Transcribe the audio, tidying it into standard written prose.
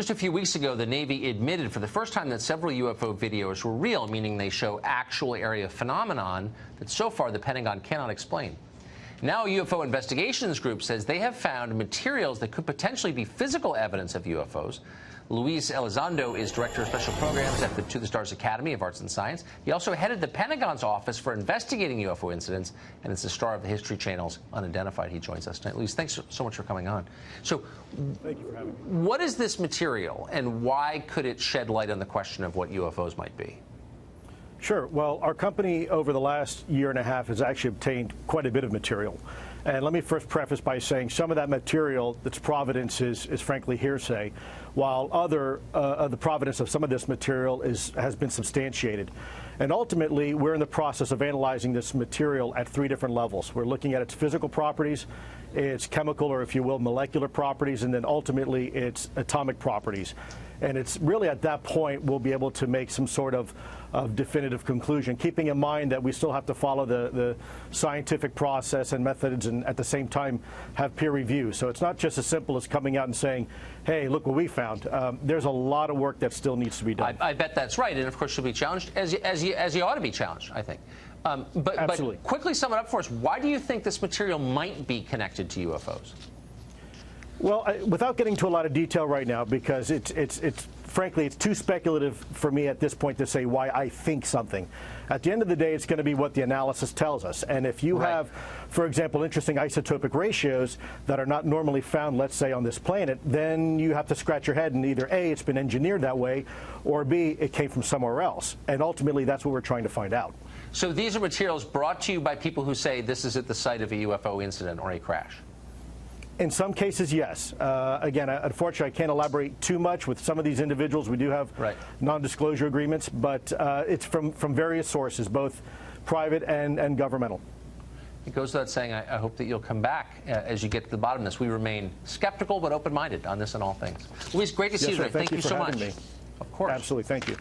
Just a few weeks ago, the Navy admitted for the first time that several UFO videos were real, meaning they show actual area phenomenon that so far the Pentagon cannot explain. Now, a UFO investigations group says they have found materials that could potentially be physical evidence of UFOs. Luis Elizondo is Director of Special Programs at the To the Stars Academy of Arts and Science. He also headed the Pentagon's Office for Investigating UFO Incidents, and is the star of the History Channel's Unidentified. He joins us tonight. Luis, thanks so much for coming on. So, thank you for having me. What is this material, and why could it shed light on the question of what UFOs might be? Sure. Well, our company over the last year and a half has actually obtained quite a bit of material. And let me first preface by saying some of that material, its provenance is frankly hearsay, while the provenance of some of this material has been substantiated. And ultimately, we're in the process of analyzing this material at 3 different levels. We're looking at its physical properties, its chemical, or if you will, molecular properties, and then ultimately its atomic properties. And it's really at that point we'll be able to make some sort of definitive conclusion, keeping in mind that we still have to follow the scientific process and methods, and at the same time have peer review. So it's not just as simple as coming out and saying, hey, look what we found. There's a lot of work that still needs to be done. I bet that's right, and of course you'll be challenged, as you ought to be challenged, I think. Absolutely. But quickly sum it up for us. Why do you think this material might be connected to UFOs? Well, without getting into a lot of detail right now, because frankly, it's too speculative for me at this point to say why I think something. At the end of the day, it's going to be what the analysis tells us. And if you have, for example, interesting isotopic ratios that are not normally found, let's say, on this planet, then you have to scratch your head and either A, it's been engineered that way, or B, it came from somewhere else. And ultimately, that's what we're trying to find out. So these are materials brought to you by people who say this is at the site of a UFO incident or a crash? In some cases, yes. Again, unfortunately, I can't elaborate too much with some of these individuals. We do have non-disclosure agreements, but it's from various sources, both private and governmental. It goes without saying, I hope that you'll come back as you get to the bottom of this. We remain skeptical but open-minded on this and all things. Luis, great to see you today. Thank you so much. Me. Of course. Absolutely. Thank you.